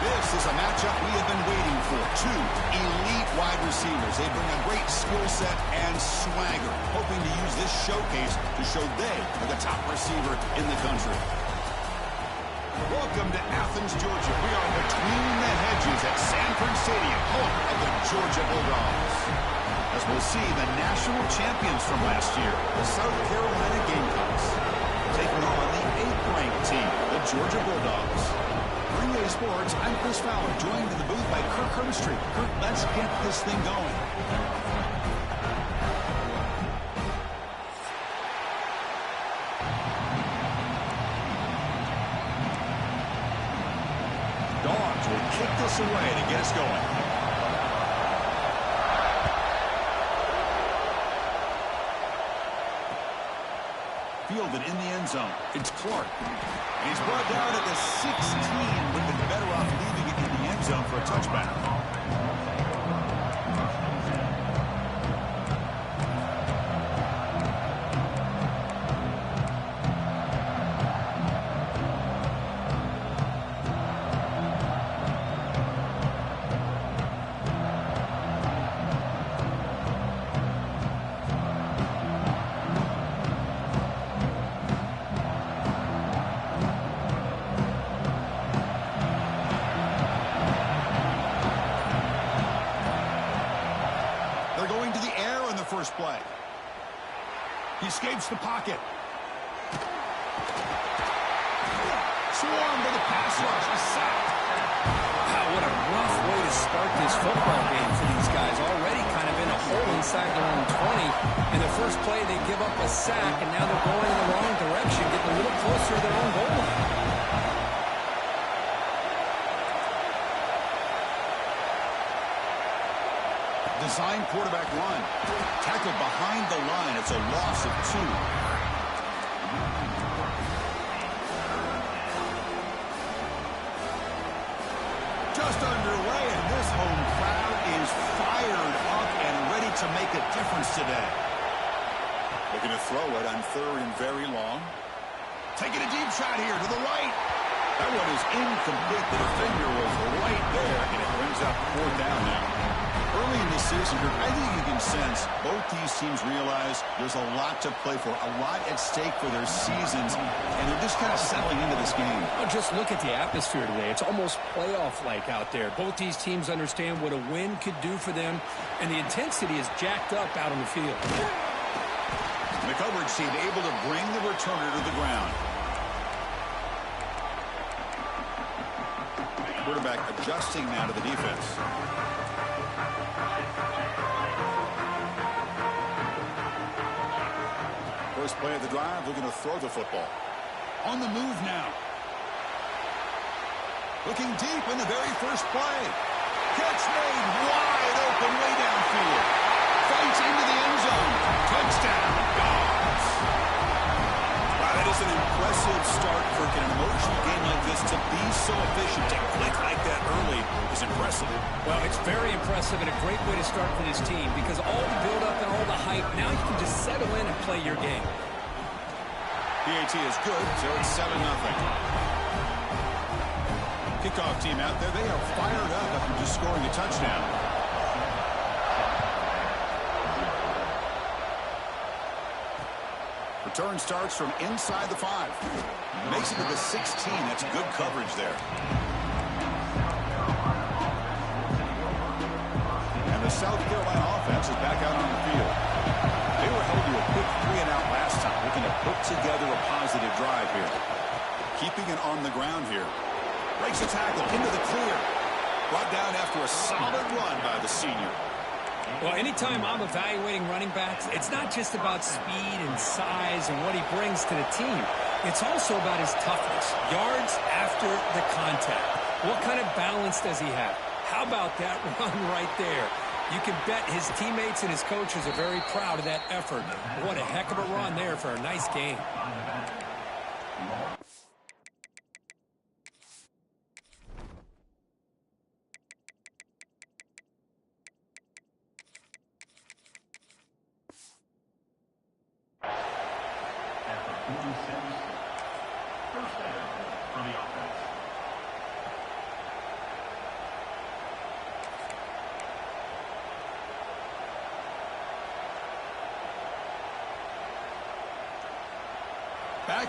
This is a matchup we have been waiting for. Two elite wide receivers. They bring a great skill set and swagger, hoping to use this showcase to show they are the top receiver in the country. Welcome to Athens, Georgia. We are between the hedges at Sanford Stadium, home of the Georgia Bulldogs. As we'll see, the national champions from last year, the South Carolina Gamecocks, taking on the 8th-ranked team, the Georgia Bulldogs. For EA Sports, I'm Chris Fowler, joined in the booth by Kirk Herbstreit. Kirk, let's get this thing going. Dogs will kick this away to get us going. Fielded in the end zone. It's Clark. And he's brought down at the 16. Would have been better off leaving it in the end zone for a touchback. First play. He escapes the pocket. Swarmed by the pass rush. A sack. Wow, what a rough way to start this football game for these guys. Already kind of in a hole inside their own 20. In the first play, they give up a sack, and now they're going in the wrong direction, getting a little closer to their own goal line. Design quarterback run. Tackled behind the line. It's a loss of 2. Just underway, and this home crowd is fired up and ready to make a difference today. Looking to throw it on 3rd and very long. Taking a deep shot here to the right. That one is incomplete. The defender was right there, and it brings up 4th down now. Early in the season, I think you can sense both these teams realize there's a lot to play for, a lot at stake for their seasons, and they're just kind of settling into this game. Well, just look at the atmosphere today. It's almost playoff-like out there. Both these teams understand what a win could do for them, and the intensity is jacked up out on the field. The coverage team able to bring the returner to the ground. Quarterback adjusting now to the defense. First play of the drive, looking to throw the football. On the move now. Looking deep in the very first play. Catch made wide open way downfield. Fights into the end zone. Touchdown, Dogs. Wow, that is an impressive start for an emotional game like this. To be so efficient, to click like that early is impressive. Well, it's very impressive and a great way to start for this team because all the build-up and all the hype, now you can just settle in and play your game. PAT is good, so it's 7-0. Kickoff team out there, they are fired up after just scoring a touchdown. Return starts from inside the 5. Makes it to the 16. That's good coverage there. And the South Carolina offense is back out on the field. They were held to a quick 3-and-out last time, looking to put together a positive drive here. Keeping it on the ground here. Breaks a tackle into the clear. Brought down after a solid run by the senior. Well, anytime I'm evaluating running backs, it's not just about speed and size and what he brings to the team. It's also about his toughness, yards after the contact. What kind of balance does he have? How about that run right there? You can bet his teammates and his coaches are very proud of that effort. What a heck of a run there for a nice game.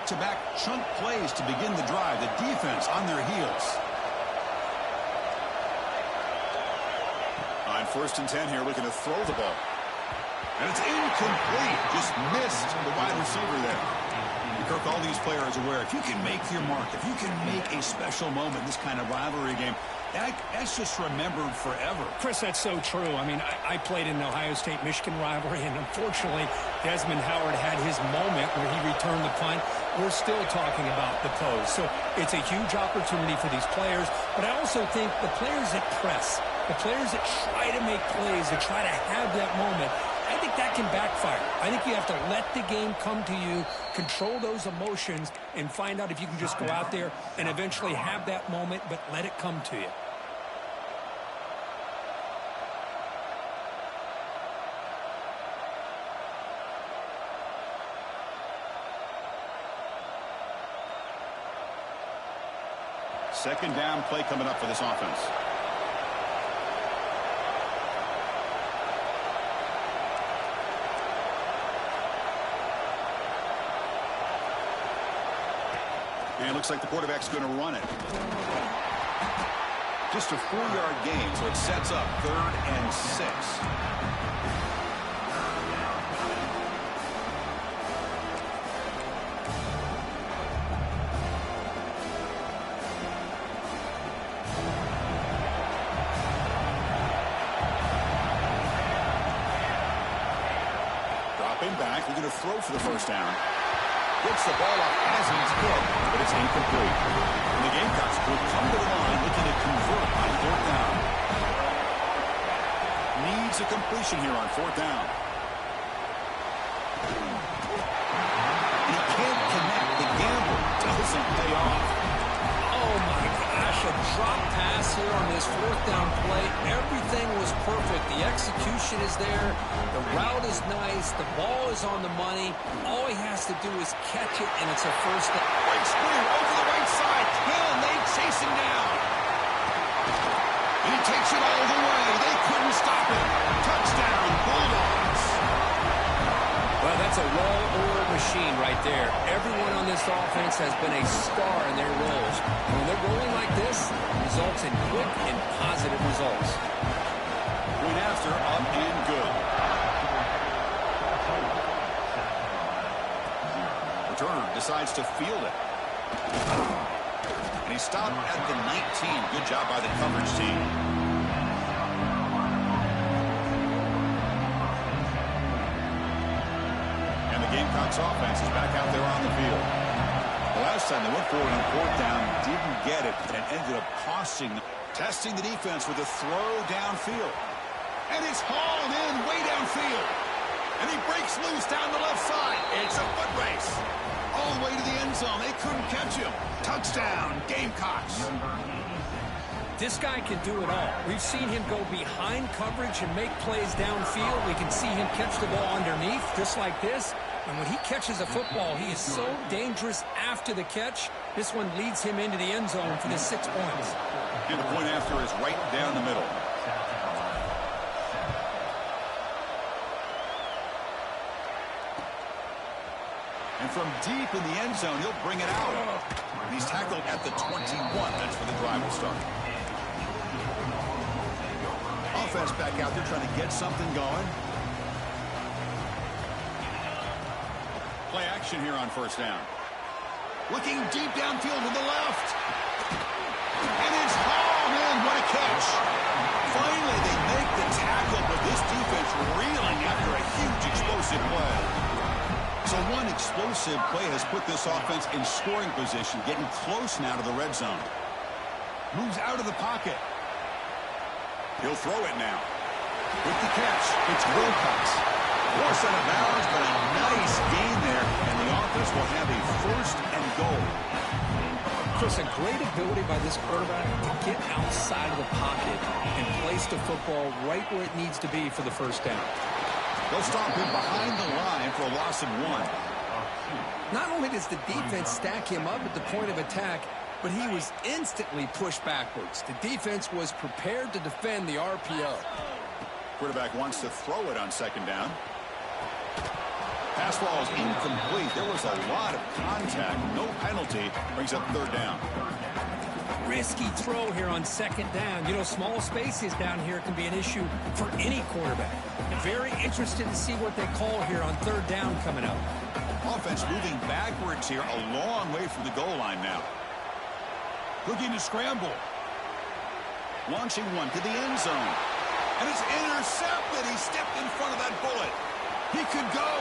back-to-back chunk plays to begin the drive. The defense on their heels. On 1st and 10 here, looking to throw the ball. And it's incomplete. Just missed the wide receiver there. Kirk, all these players are aware, if you can make your mark, if you can make a special moment, this kind of rivalry game, that's just remembered forever. Chris, that's so true. I mean, I played in the Ohio State-Michigan rivalry, and unfortunately, Desmond Howard had his moment where he returned the punt. We're still talking about the pose. So it's a huge opportunity for these players, but I also think the players that press, the players that try to make plays, that try to have that moment, I think that can backfire. I think you have to let the game come to you, control those emotions, and find out if you can just go out there and eventually have that moment, but let it come to you. Second down play coming up for this offense. And it looks like the quarterback's going to run it. Just a 4-yard gain, so it sets up 3rd and 6. Dropping back, we're going to throw for the first down. Gets the ball up as he's hit, but it's incomplete. And the Gamecocks will come to the line looking to convert on 4th down. Needs a completion here on 4th down. And he can't connect. The gamble doesn't pay off. Oh, my gosh, a drop pass here on this 4th down play. Everything was perfect. The execution is there. The route is nice. The ball is on the money. All he has to do is catch it, and it's a first down. Right screen over the right side. Can they chase him down? He takes it all the way. They couldn't stop him. Touchdown, Bulldogs. Well, that's a well-oiled machine right there. Everyone on this offense has been a star in their roles. And when they're rolling like this, it results in quick and positive results. Point after, up and good. Returner decides to field it. And he stopped at the 19. Good job by the coverage team. And the Gamecocks offense is back out there on the field. The last time they went forward on 4th down, didn't get it, and ended up costing them. Testing the defense with a throw downfield. And it's hauled in way downfield. And he breaks loose down the left side. It's a foot race. All the way to the end zone. They couldn't catch him. Touchdown, Gamecocks. This guy can do it all. We've seen him go behind coverage and make plays downfield. We can see him catch the ball underneath, just like this. And when he catches a football, he is so dangerous after the catch. This one leads him into the end zone for the 6 points. And the point after is right down the middle. And from deep in the end zone, he'll bring it out. He's tackled at the 21. That's where the drive will start. Offense back out there trying to get something going. Play action here on 1st down. Looking deep downfield to the left. And it's hauled in. What a catch. Finally, they make the tackle, but this defense reeling after a huge explosive play. So one explosive play has put this offense in scoring position, getting close now to the red zone. Moves out of the pocket. He'll throw it now. With the catch, it's Wilcox. Force out of bounds, but a nice gain there, and the offense will have a 1st and goal. Chris, a great ability by this quarterback to get outside of the pocket and place the football right where it needs to be for the 1st down. They'll stop him behind the line for a loss of 1. Not only does the defense stack him up at the point of attack, but he was instantly pushed backwards. The defense was prepared to defend the RPO. Quarterback wants to throw it on 2nd down. Pass ball is incomplete. There was a lot of contact. No penalty. Brings up third down. Risky throw here on second down. You know, small spaces down here can be an issue for any quarterback. Very interested to see what they call here on third down coming up. Offense moving backwards here, a long way from the goal line now. Looking to scramble. Launching one to the end zone. And it's intercepted. He stepped in front of that bullet. He could go.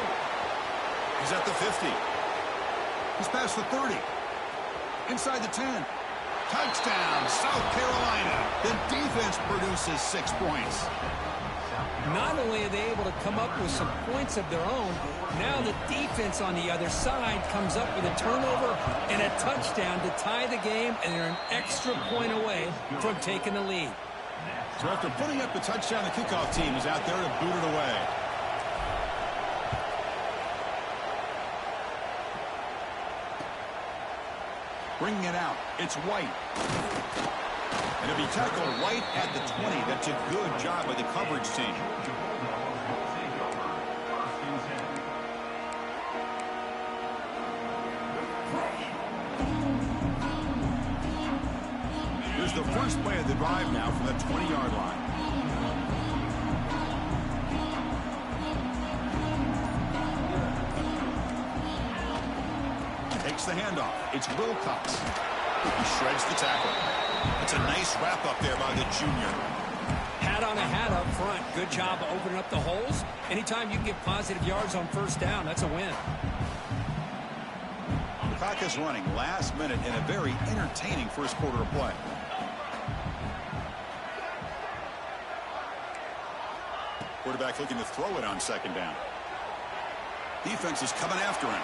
He's at the 50. He's past the 30. Inside the 10. Touchdown, South Carolina. The defense produces 6 points. Not only are they able to come up with some points of their own, now the defense on the other side comes up with a turnover and a touchdown to tie the game, and they're an extra point away from taking the lead. So after putting up the touchdown, the kickoff team is out there to boot it away. Bringing it out, it's White. And it'll be tackled right at the 20. That's a good job by the coverage team. Here's the first play of the drive now from the 20-yard line. Takes the handoff. It's Wilcox. He shreds the tackle. It's a nice wrap-up there by the junior. Hat on a hat up front. Good job of opening up the holes. Anytime you can get positive yards on first down, that's a win. The clock is running last minute in a very entertaining first quarter of play. Quarterback looking to throw it on second down. Defense is coming after him.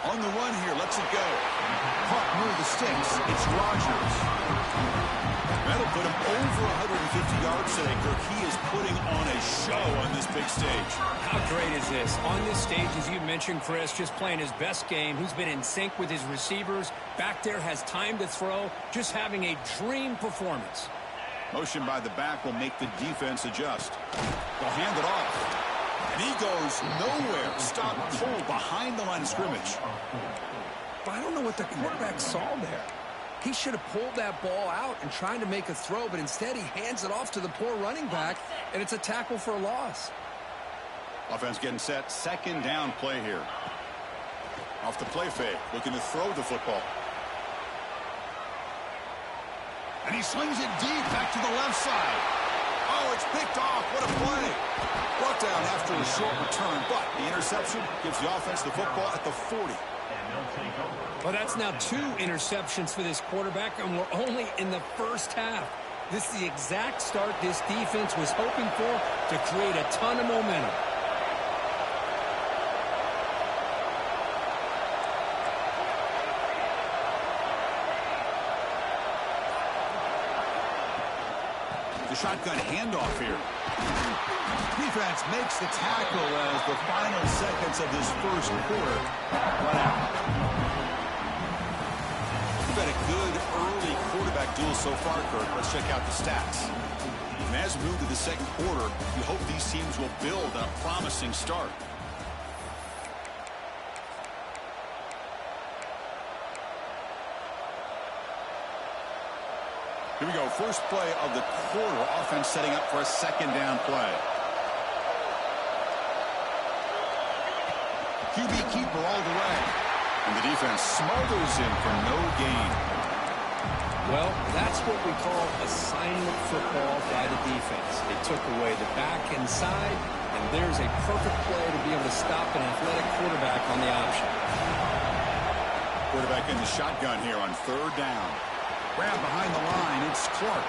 On the run here, lets it go. Caught near the sticks. It's Rodgers. That'll put him over 150 yards today, Kirk. He is putting on a show on this big stage. How great is this? On this stage, as you mentioned, Chris, just playing his best game. He's been in sync with his receivers. Back there, has time to throw. Just having a dream performance. Motion by the back will make the defense adjust. They'll hand it off. And he goes nowhere. Stop cold behind the line of scrimmage. But I don't know what the quarterback saw there. He should have pulled that ball out and tried to make a throw, but instead he hands it off to the poor running back, and it's a tackle for a loss. Offense getting set. Second down play here. Off the play fake. Looking to throw the football. And he slings it deep back to the left side. Oh, it's picked off. What a play. Brought down after a short return, but the interception gives the offense the football at the 40. Well, that's now 2 interceptions for this quarterback, and we're only in the first half. This is the exact start this defense was hoping for to create a ton of momentum. The shotgun handoff here. Defense makes the tackle as the final seconds of this first quarter run out. We've had a good early quarterback duel so far, Kirk. Let's check out the stats. And as we move to the second quarter, you hope these teams will build on a promising start. Here we go. First play of the quarter. Offense setting up for a second down play. QB keeper all the way. And the defense smothers him for no gain. Well, that's what we call assignment football by the defense. They took away the back inside, and there's a perfect play to be able to stop an athletic quarterback on the option. Quarterback in the shotgun here on third down. Grab behind the line. It's Clark.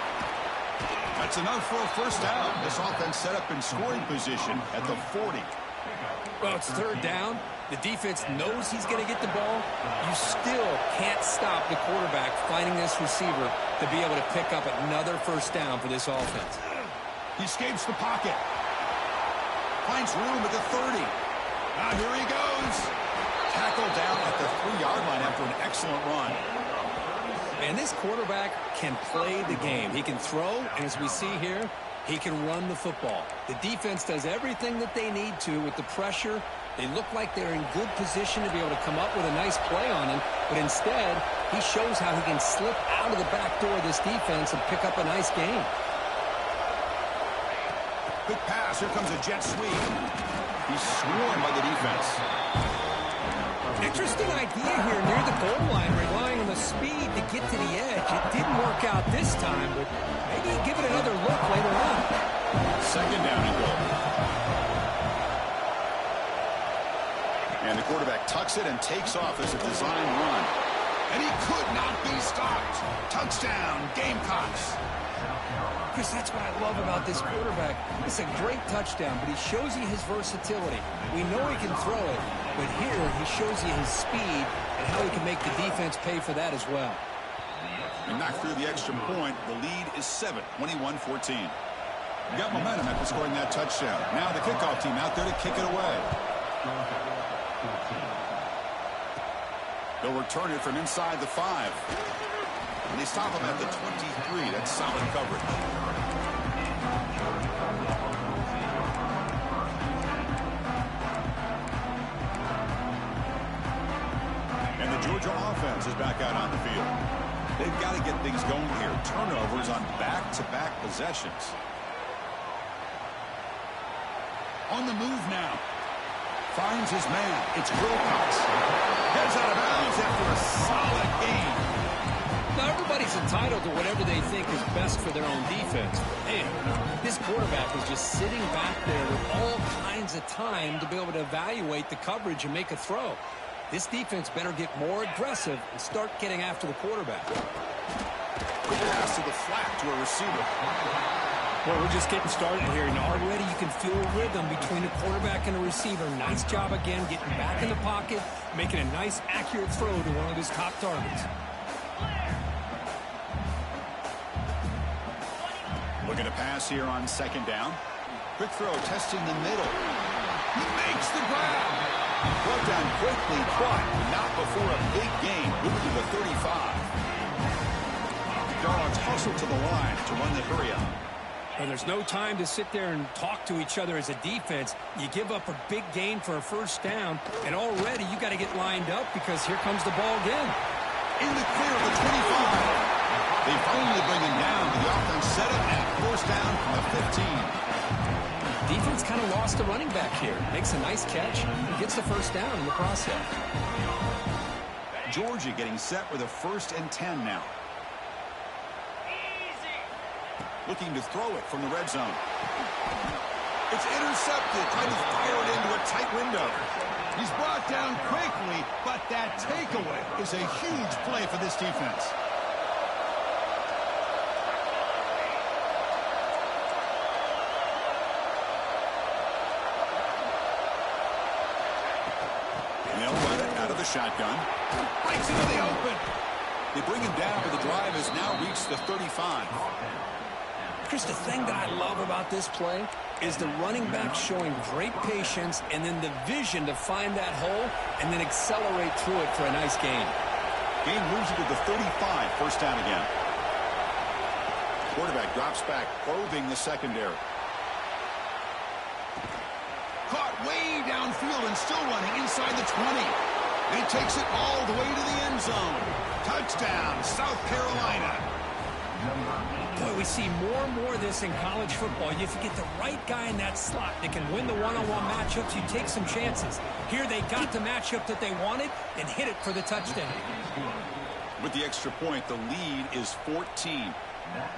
That's enough for a first down. This offense set up in scoring position at the 40. Well, it's third down. The defense knows he's going to get the ball. You still can't stop the quarterback finding this receiver to be able to pick up another first down for this offense. He escapes the pocket. Finds room at the 30. Now here he goes. Tackled down at the 3-yard line after an excellent run. And this quarterback can play the game. He can throw, and as we see here, He can run the football. The defense does everything that they need to with the pressure. They look like they're in good position to be able to come up with a nice play on him, but instead, he shows how he can slip out of the back door of this defense and pick up a nice gain. Quick pass. Here comes a jet sweep. He's swarmed by the defense. Interesting idea here near the goal line, relying on the speed to get to the edge. It didn't work out this time, but maybe give it another look later on. Second down and goal. And the quarterback tucks it and takes off as a design run. And he could not be stopped. Touchdown, Gamecocks. Chris, that's what I love about this quarterback. It's a great touchdown, but he shows you his versatility. We know he can throw it, but here he shows you his speed and how he can make the defense pay for that as well. And knocked through the extra point. The lead is 7, 21-14. You got momentum after scoring that touchdown. Now the kickoff team out there to kick it away. They'll return it from inside the 5. And they stop him at the 23. That's solid coverage. And the Georgia offense is back out on the field. They've got to get things going here. Turnovers on back-to-back possessions. On the move now. Finds his man. It's Wilcox. Gets out of bounds after a solid game. Now, everybody's entitled to whatever they think is best for their own defense. Man, this quarterback is just sitting back there with all kinds of time to be able to evaluate the coverage and make a throw. This defense better get more aggressive and start getting after the quarterback. Quick pass to the flat to a receiver. Well, we're just getting started here, and already you can feel a rhythm between a quarterback and a receiver. Nice job again getting back in the pocket, making a nice, accurate throw to one of his top targets. Looking to pass here on second down. Quick throw, testing the middle. He makes the grab. Brought down quickly, but not before a big gain. Moving to the 35. Dogs hustle to the line to run the hurry up. And there's no time to sit there and talk to each other as a defense. You give up a big gain for a first down, and already you got to get lined up because here comes the ball again. In the clear of the 25. They finally bring him down. The offense set up and forced down from the 15. Defense kind of lost the running back here. Makes a nice catch and gets the first down in the process. Georgia getting set with a 1st and 10 now. Looking to throw it from the red zone. It's intercepted, trying to fire it into a tight window. He's brought down quickly, but that takeaway is a huge play for this defense. And they'll run it out of the shotgun. Breaks into the open. They bring him down, but the drive has now reached the 35. Chris, the thing that I love about this play is the running back showing great patience and then the vision to find that hole and then accelerate through it for a nice gain. Gain moves it to the 35, first down again. Quarterback drops back, probing the secondary. Caught way downfield and still running inside the 20. And he takes it all the way to the end zone. Touchdown, South Carolina. Boy, we see more and more of this in college football. If you get the right guy in that slot that can win the one-on-one matchups, you take some chances. Here they got the matchup that they wanted and hit it for the touchdown. With the extra point, the lead is 14.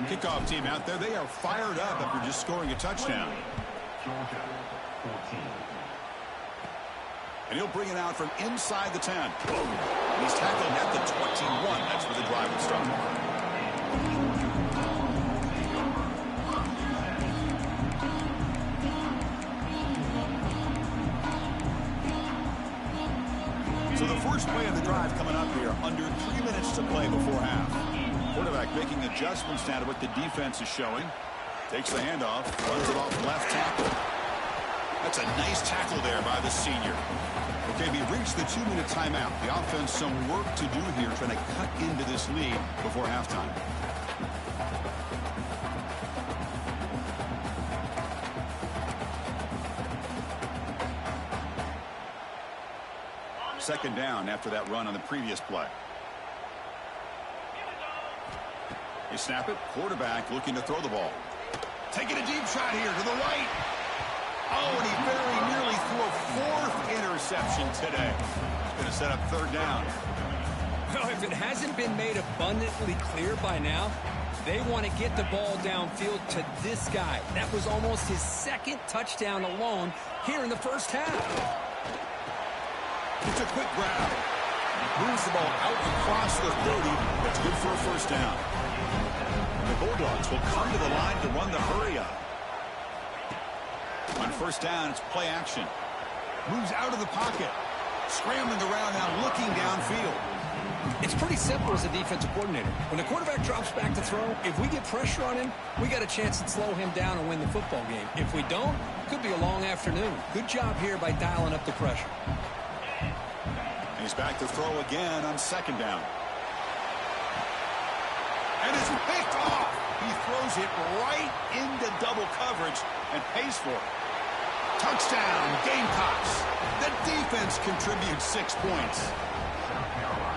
Kickoff team out there, they are fired up after just scoring a touchdown. And he'll bring it out from inside the 10. He's tackled at the 21. That's where the drive will start. So the first play of the drive coming up here, under 3 minutes to play before half. Quarterback making adjustments now to what the defense is showing. Takes the handoff, runs it off left tackle. That's a nice tackle there by the senior. Okay, we reached the 2-minute timeout. The offense some work to do here, trying to cut into this lead before halftime. Second down after that run on the previous play. They snap it. Quarterback looking to throw the ball. Taking a deep shot here to the right. Oh, and he very nearly threw a fourth interception today. He's going to set up third down. Well, if it hasn't been made abundantly clear by now, they want to get the ball downfield to this guy. That was almost his second touchdown alone here in the first half. It's a quick grab. Moves the ball out across the 30. That's good for a first down. The Bulldogs will come to the line to run the hurry up. On first down, it's play action. Moves out of the pocket. Scrambling around now, looking downfield. It's pretty simple as a defensive coordinator. When the quarterback drops back to throw, if we get pressure on him, we got a chance to slow him down and win the football game. If we don't, it could be a long afternoon. Good job here by dialing up the pressure. He's back to throw again on second down. And it's picked off. He throws it right into double coverage and pays for it. Touchdown, Gamecocks. The defense contributes 6 points.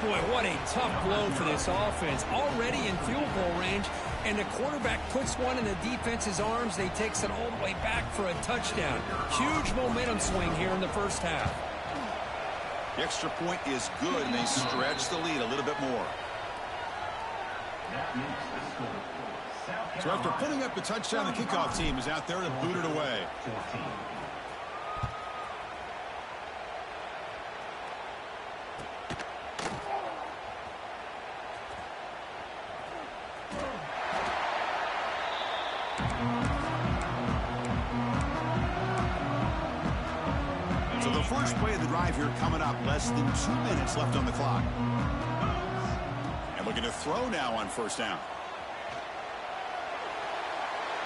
Boy, what a tough blow for this offense. Already in field goal range, and the quarterback puts one in the defense's arms. They takes it all the way back for a touchdown. Huge momentum swing here in the first half. The extra point is good, and they stretch the lead a little bit more. So after putting up the touchdown, the kickoff team is out there to boot it away. So the first play of the drive here coming up. Less than 2 minutes left on the clock. And we're going to throw now on first down.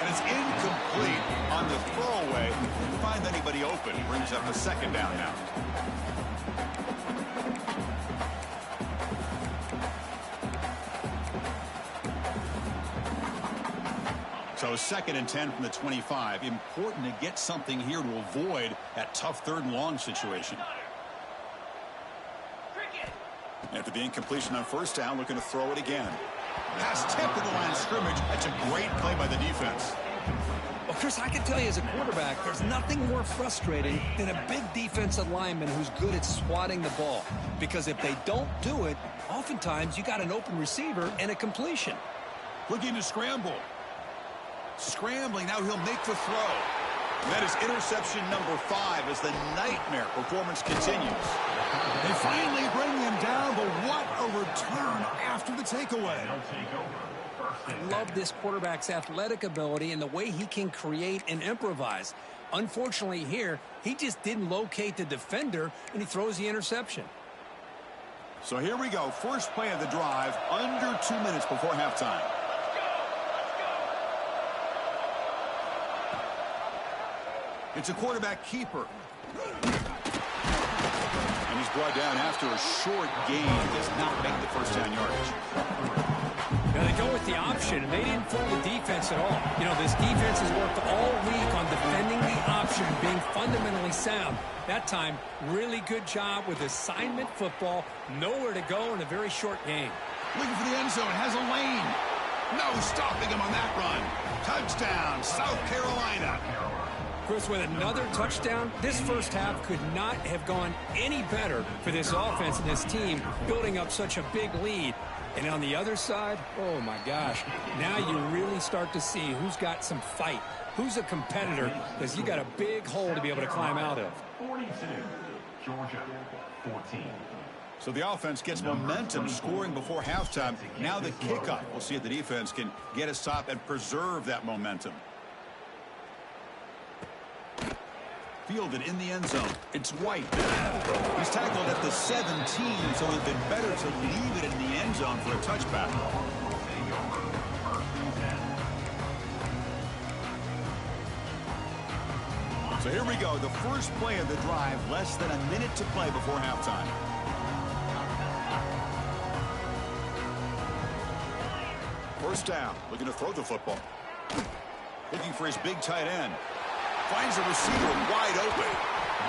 And it's incomplete on the throwaway. Didn't find anybody open. Brings up a second down now. So 2nd and 10 from the 25. Important to get something here to avoid that tough third and long situation. After the incompletion on first down, looking to throw it again. Pass tipped at the line of scrimmage. That's a great play by the defense. Well, Chris, I can tell you as a quarterback, there's nothing more frustrating than a big defensive lineman who's good at swatting the ball. Because if they don't do it, oftentimes you got an open receiver and a completion. Looking to scramble. Scrambling, now he'll make the throw. And that is interception number 5 as the nightmare performance continues. They finally bring him down, but what a return after the takeaway. I love this quarterback's athletic ability and the way he can create and improvise. Unfortunately here, he just didn't locate the defender, and he throws the interception. So here we go. First play of the drive, under 2 minutes before halftime. It's a quarterback keeper. And he's brought down after a short gain. Does not make the first down yardage. Now they go with the option, and they didn't fool the defense at all. You know, this defense has worked all week on defending the option, being fundamentally sound. That time, really good job with assignment football. Nowhere to go in a very short game. Looking for the end zone, has a lane. No stopping him on that run. Touchdown, South Carolina. Chris, with another touchdown, this first half could not have gone any better for this offense and this team, building up such a big lead. And on the other side, oh my gosh, now you really start to see who's got some fight, who's a competitor, because you got a big hole to be able to climb out of. 42, Georgia, 14. So the offense gets momentum scoring before halftime. Now the kickoff. We'll see if the defense can get a stop and preserve that momentum. Fielded in the end zone. It's White. He's tackled at the 17, so it would have been better to leave it in the end zone for a touchback. So here we go. The first play of the drive. Less than a minute to play before halftime. First down. Looking to throw the football. Looking for his big tight end. Finds a receiver wide open.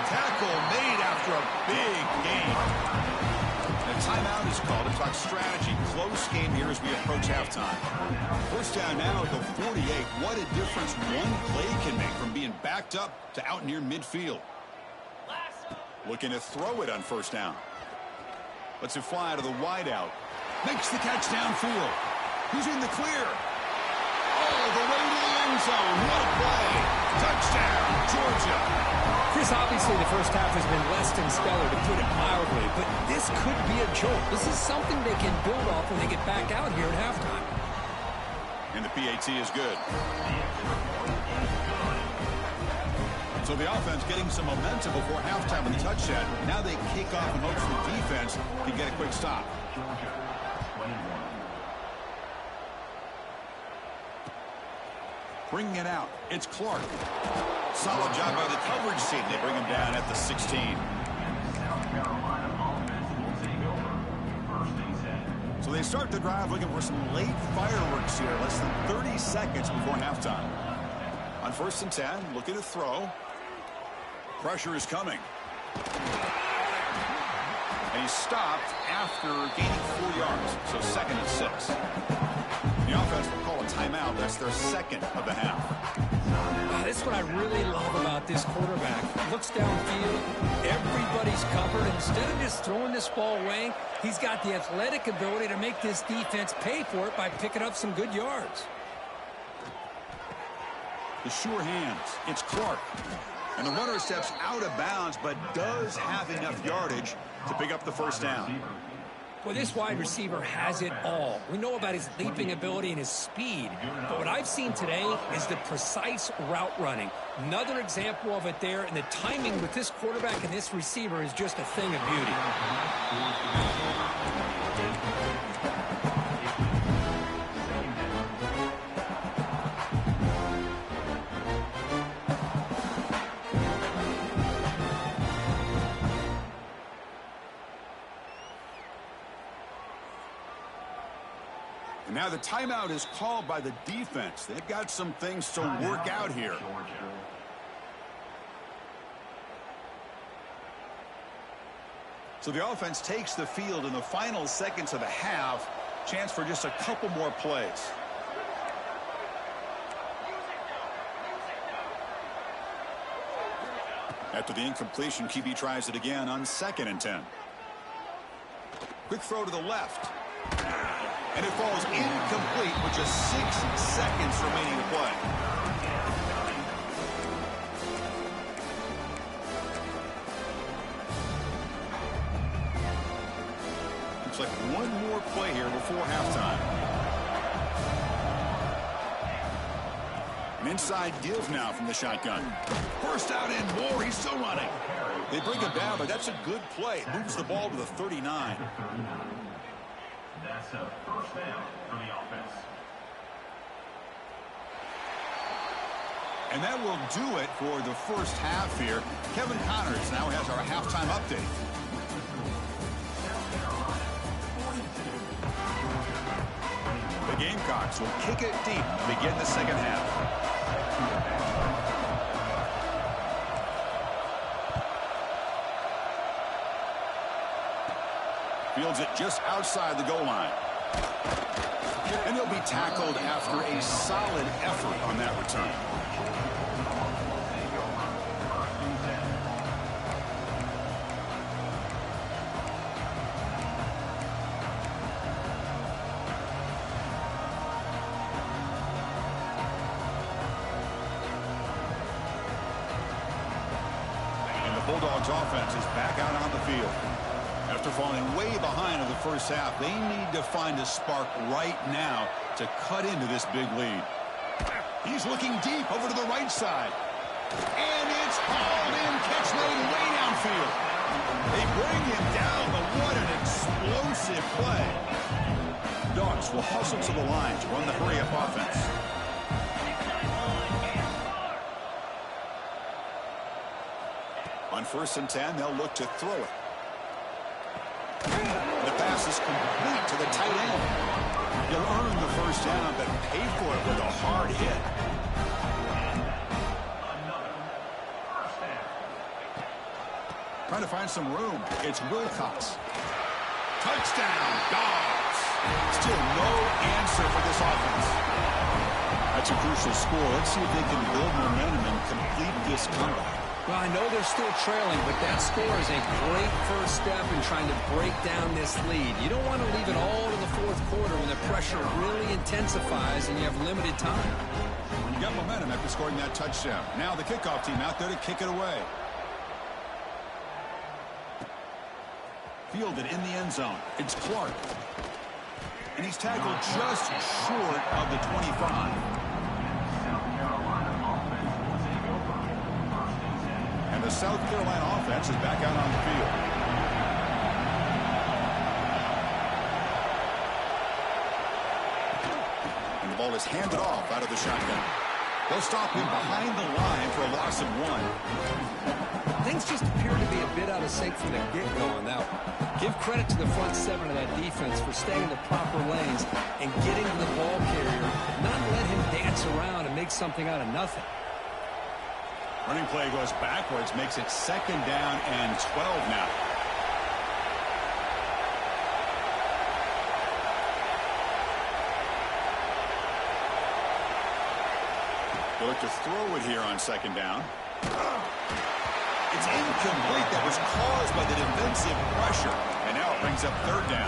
Tackle made after a big gain. A timeout is called to talk strategy. Close game here as we approach halftime. First down now at the 48. What a difference one play can make from being backed up to out near midfield. Looking to throw it on first down. Lets it fly to the wideout. Makes the catch downfield. He's in the clear. All the way to the end zone. What a play. Touchdown, Georgia. Chris, obviously the first half has been less than stellar, to put it mildly, but this could be a jolt. This is something they can build off when they get back out here at halftime. And the PAT is good. So the offense getting some momentum before halftime with the touchdown. Now they kick off and hopes the defense can get a quick stop. Bringing it out. It's Clark. Solid job by the coverage team. They bring him down at the 16. So they start the drive looking for some late fireworks here. Less than 30 seconds before halftime. On 1st and 10, looking to throw. Pressure is coming. And he's stopped after gaining 4 yards. So 2nd and 6. The offense will call a timeout. That's their second of the half. This is what I really love about this quarterback. Looks downfield. Everybody's covered. Instead of just throwing this ball away, he's got the athletic ability to make this defense pay for it by picking up some good yards. The sure hands. It's Clark. And the runner steps out of bounds, but does have enough yardage to pick up the first down. Well, this wide receiver has it all. We know about his leaping ability and his speed, but what I've seen today is the precise route running. Another example of it there, and the timing with this quarterback and this receiver is just a thing of beauty. Now the timeout is called by the defense. They've got some things to work out here. So the offense takes the field in the final seconds of the half. Chance for just a couple more plays. After the incompletion, QB tries it again on 2nd and 10. Quick throw to the left. And it falls incomplete with just 6 seconds remaining to play. Looks like one more play here before halftime. An inside give now from the shotgun. First out and more. He's still running. They bring him down, but that's a good play. Moves the ball to the 39. That's a first down for the offense. And that will do it for the first half here. Kevin Connors now has our halftime update. The Gamecocks will kick it deep to begin the second half. Fields it just outside the goal line. And he'll be tackled after a solid effort on that return. And the Bulldogs offense is back out on the field. After falling way behind in the first half, they need to find a spark right now to cut into this big lead. He's looking deep over to the right side. And it's hauled in, catch made way downfield. They bring him down, but what an explosive play. Dogs will hustle to the line to run the hurry-up offense. On 1st and 10, they'll look to throw it. The pass is complete to the tight end. He'll earn the first down, but pay for it with a hard hit. Trying to find some room. It's Wilcox. Touchdown, Dogs. Still no answer for this offense. That's a crucial score. Let's see if they can build momentum and complete this comeback. Well, I know they're still trailing, but that score is a great first step in trying to break down this lead. You don't want to leave it all to the fourth quarter when the pressure really intensifies and you have limited time. You got momentum after scoring that touchdown. Now the kickoff team out there to kick it away. Fielded in the end zone. It's Clark. And he's tackled just short of the 25. And the South Carolina offense is back out on the field. And the ball is handed off out of the shotgun. They'll stop him behind the line for a loss of 1. Things just appear to be a bit out of sync from the get-go on that one. Give credit to the front seven of that defense for staying in the proper lanes and getting to the ball carrier, not let him dance around and make something out of nothing. Running play goes backwards, makes it 2nd down and 12 now. They look to throw it here on 2nd down. It's incomplete. That was caused by the defensive pressure. And now it brings up 3rd down.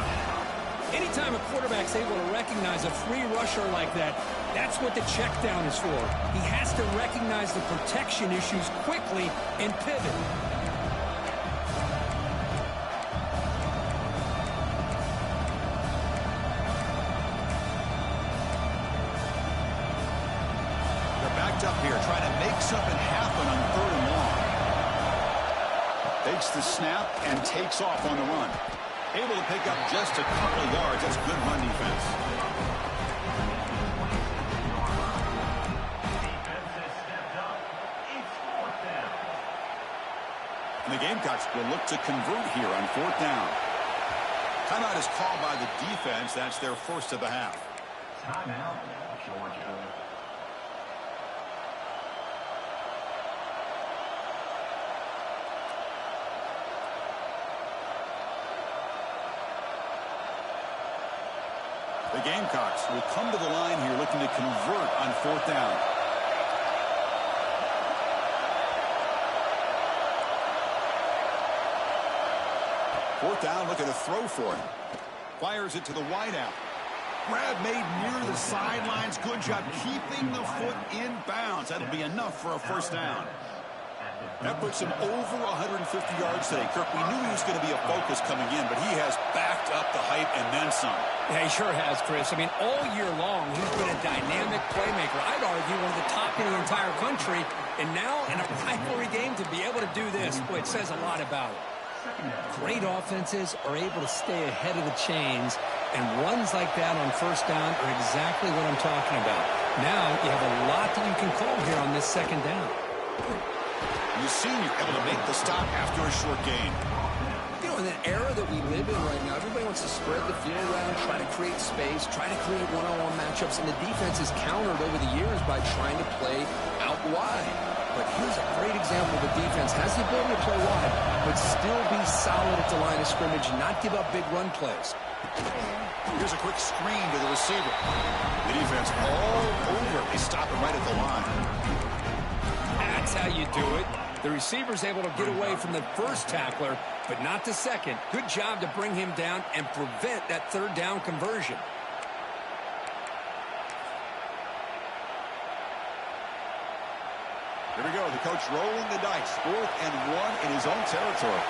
Anytime a quarterback's able to recognize a free rusher like that, that's what the check down is for. He has to recognize the protection issues quickly and pivot. They're backed up here trying to make something happen on 3rd and long. Takes the snap and takes off on the run. Able to pick up just a couple of yards. That's good run defense. And the Gamecocks will look to convert here on 4th down. Timeout is called by the defense. That's their first of the half. Timeout, Georgia. The Gamecocks will come to the line here looking to convert on 4th down. Fourth down, looking to throw for it. Fires it to the wideout. Grab made near the sidelines. Good job keeping the foot in bounds. That'll be enough for a 1st down. That puts him over 150 yards today. Kirk, we knew he was going to be a focus coming in, but he has backed up the hype and then some. Yeah, he sure has, Chris. I mean, all year long, he's been a dynamic playmaker. I'd argue one of the top in the entire country. And now, in a rivalry game, to be able to do this, boy, it says a lot about it. Great offenses are able to stay ahead of the chains, and runs like that on 1st down are exactly what I'm talking about. Now, you have a lot that you can call here on this 2nd down. The senior able to make the stop after a short gain. You know, in the era that we live in right now, everybody wants to spread the field around, try to create space, try to create one-on-one matchups, and the defense is countered over the years by trying to play out wide. But here's a great example of a defense has the ability to play wide, but still be solid at the line of scrimmage and not give up big run plays. Here's a quick screen to the receiver. The defense all over. They stop him right at the line. That's how you do it. The receiver's able to get away from the first tackler, but not the second. Good job to bring him down and prevent that 3rd down conversion. Here we go. The coach rolling the dice. 4th and 1 in his own territory.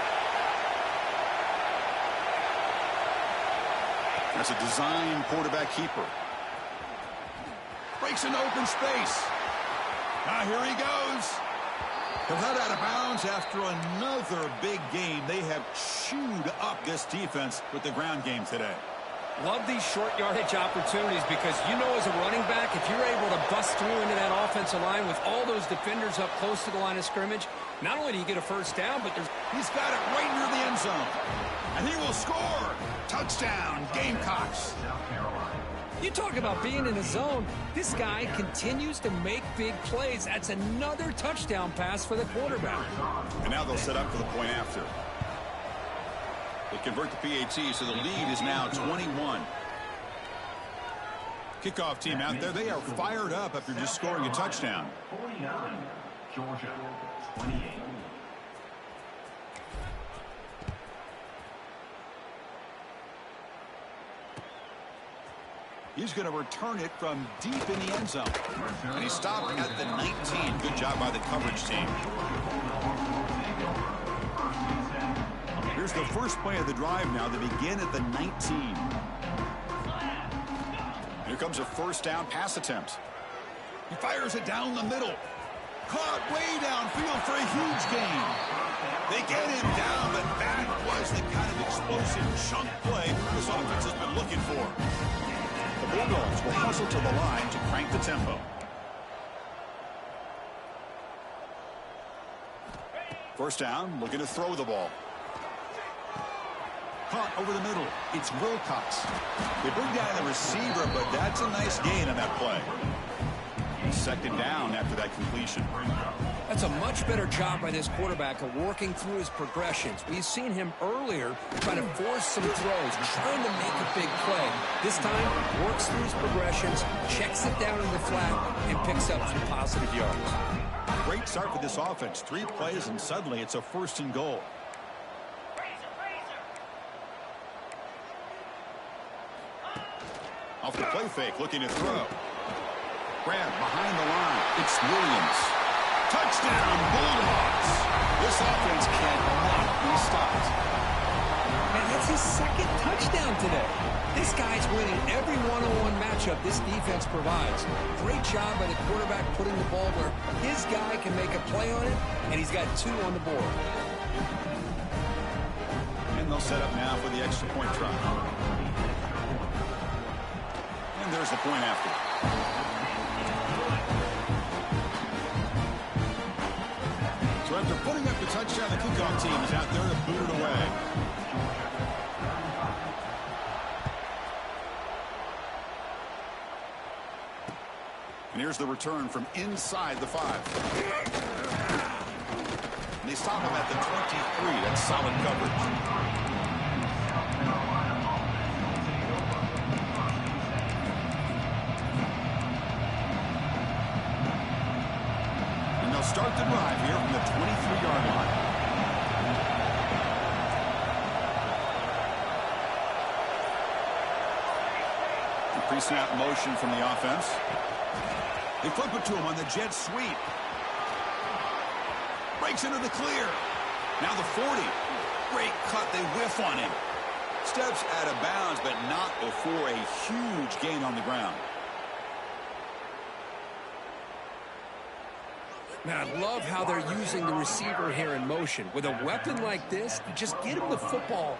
That's a design quarterback keeper. Breaks into open space. Now here he goes. He'll head out of bounds after another big game. They have chewed up this defense with the ground game today. Love these short yardage opportunities because you know as a running back, if you're able to bust through into that offensive line with all those defenders up close to the line of scrimmage, not only do you get a 1st down, but he's got it right near the end zone. And he will score. Touchdown, Gamecocks. You talk about being in a zone. This guy continues to make big plays. That's another touchdown pass for the quarterback. And now they'll set up for the point after. They convert the PAT, so the lead is now 21. Kickoff team out there, they are fired up after just scoring a touchdown. 49, Georgia, 28. He's going to return it from deep in the end zone. And he stopped at the 19. Good job by the coverage team. Here's the first play of the drive now. They begin at the 19. Here comes a first down pass attempt. He fires it down the middle. Caught way downfield for a huge gain. They get him down, but that was the kind of explosive chunk play this offense has been looking for. The Bulldogs will hustle to the line to crank the tempo. First down, looking to throw the ball. Caught over the middle. It's Wilcox. They bring down the receiver, but that's a nice gain on that play. Second down after that completion. That's a much better job by this quarterback of working through his progressions. We've seen him earlier trying to force some throws, trying to make a big play. This time, works through his progressions, checks it down in the flat, and picks up some positive yards. Great start for this offense. 3 plays, and suddenly it's a 1st and goal. Off the play fake, looking to throw. Grab behind the line. It's Williams. Touchdown, Bulldogs. This offense cannot be stopped. Man, that's his 2nd touchdown today. This guy's winning every one-on-one matchup this defense provides. Great job by the quarterback putting the ball where his guy can make a play on it, and he's got 2 on the board. And they'll set up now for the extra point try. And there's the point after. So after putting up the touchdown, the kickoff team is out there to boot it away. And here's the return from inside the 5. And they stop him at the 23. That's solid coverage. Start the drive here from the 23-yard line. The pre-snap motion from the offense. They flip it to him on the jet sweep. Breaks into the clear. Now the 40. Great cut. They whiff on him. Steps out of bounds, but not before a huge gain on the ground. Man, I love how they're using the receiver here in motion. With a weapon like this, just get him the football.